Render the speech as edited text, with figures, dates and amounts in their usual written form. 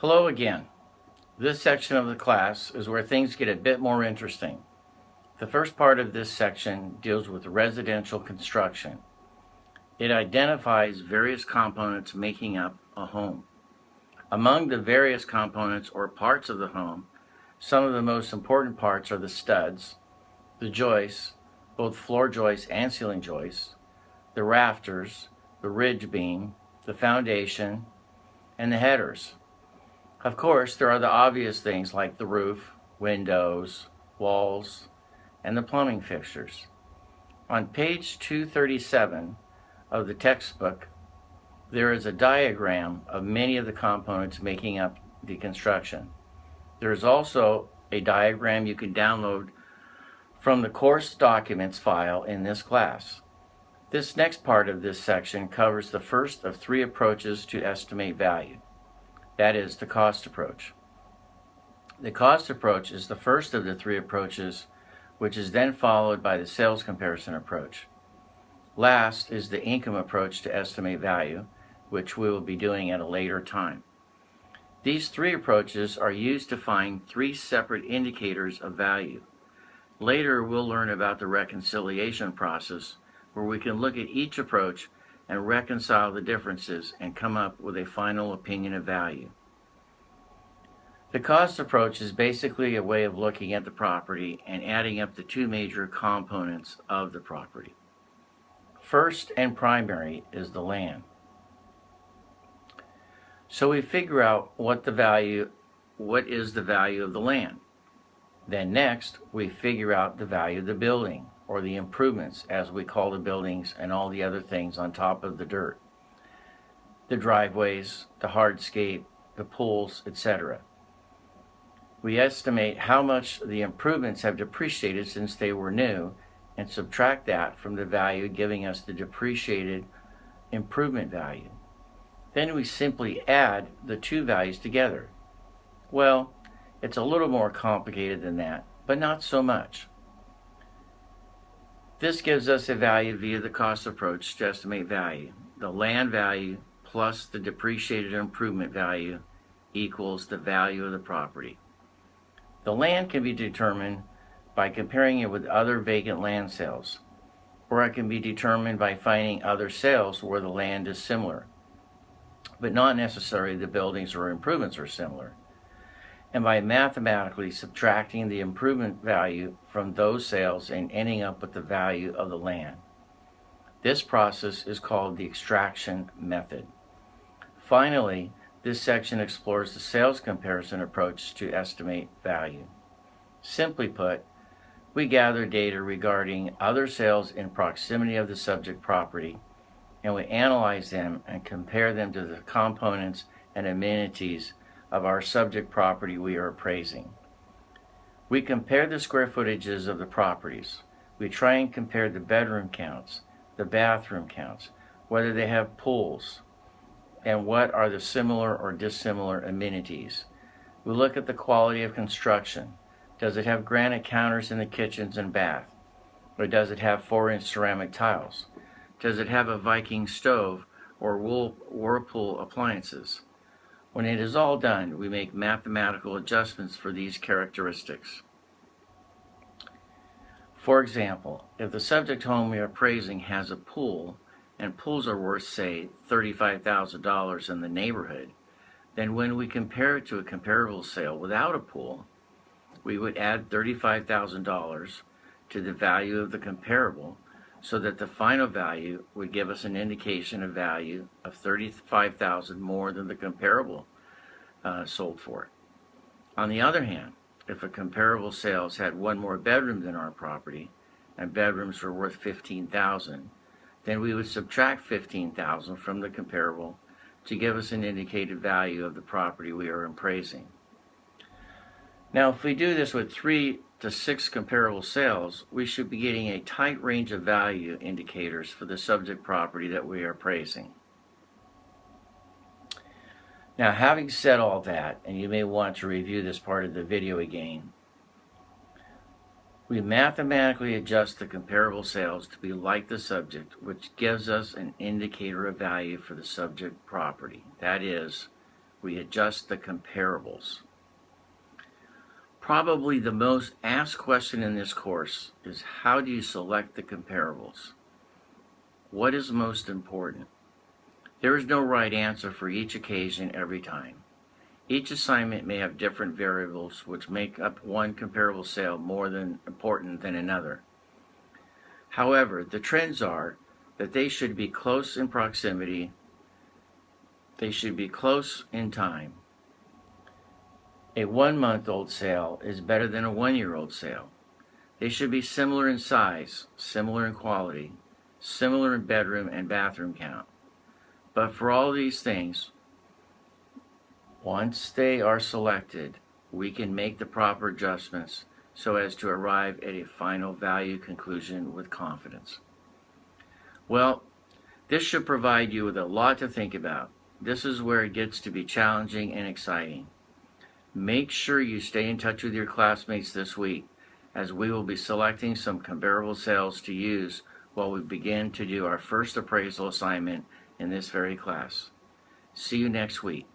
Hello again. This section of the class is where things get a bit more interesting. The first part of this section deals with residential construction. It identifies various components making up a home. Among the various components or parts of the home, some of the most important parts are the studs, the joists, both floor joists and ceiling joists, the rafters, the ridge beam, the foundation, and the headers. Of course, there are the obvious things like the roof, windows, walls, and the plumbing fixtures. On page 237 of the textbook, there is a diagram of many of the components making up the construction. There is also a diagram you can download from the course documents file in this class. This next part of this section covers the first of three approaches to estimate value. That is the cost approach. The cost approach is the first of the three approaches, which is then followed by the sales comparison approach. Last is the income approach to estimate value, which we will be doing at a later time. These three approaches are used to find three separate indicators of value. Later, we'll learn about the reconciliation process, where we can look at each approach and reconcile the differences and come up with a final opinion of value. The cost approach is basically a way of looking at the property and adding up the two major components of the property. First and primary is the land. So we figure out what is the value of the land. Then next, we figure out the value of the building, or the improvements, as we call the buildings and all the other things on top of the dirt. The driveways, the hardscape, the pools, etc. We estimate how much the improvements have depreciated since they were new and subtract that from the value, giving us the depreciated improvement value. Then we simply add the two values together. Well, it's a little more complicated than that, but not so much. This gives us a value via the cost approach to estimate value. The land value plus the depreciated improvement value equals the value of the property. The land can be determined by comparing it with other vacant land sales, or it can be determined by finding other sales where the land is similar, but not necessarily the buildings or improvements are similar, and by mathematically subtracting the improvement value from those sales and ending up with the value of the land. This process is called the extraction method. Finally, this section explores the sales comparison approach to estimate value. Simply put, we gather data regarding other sales in proximity of the subject property, and we analyze them and compare them to the components and amenities of our subject property we are appraising. We compare the square footages of the properties. We try and compare the bedroom counts, the bathroom counts, whether they have pools, and what are the similar or dissimilar amenities. We look at the quality of construction. Does it have granite counters in the kitchens and bath? Or does it have 4-inch ceramic tiles? Does it have a Viking stove or Whirlpool appliances? When it is all done, we make mathematical adjustments for these characteristics. For example, if the subject home we are appraising has a pool, and pools are worth, say, $35,000 in the neighborhood, then when we compare it to a comparable sale without a pool, we would add $35,000 to the value of the comparable, so that the final value would give us an indication of value of $35,000 more than the comparable sold for. On the other hand, if a comparable sales had one more bedroom than our property, and bedrooms were worth $15,000, then we would subtract $15,000 from the comparable to give us an indicated value of the property we are appraising. Now, if we do this with 3 to 6 comparable sales, we should be getting a tight range of value indicators for the subject property that we are appraising. Now, having said all that, and you may want to review this part of the video again, we mathematically adjust the comparable sales to be like the subject, which gives us an indicator of value for the subject property. That is, we adjust the comparables. Probably the most asked question in this course is, how do you select the comparables? What is most important? There is no right answer for each occasion every time. Each assignment may have different variables which make up one comparable sale more important than another. However, the trends are that they should be close in proximity, they should be close in time. A 1-month-old sale is better than a 1-year-old sale. They should be similar in size, similar in quality, similar in bedroom and bathroom count. But for all these things, once they are selected, we can make the proper adjustments so as to arrive at a final value conclusion with confidence. Well, this should provide you with a lot to think about. This is where it gets to be challenging and exciting. Make sure you stay in touch with your classmates this week, as we will be selecting some comparable sales to use while we begin to do our first appraisal assignment in this very class. See you next week.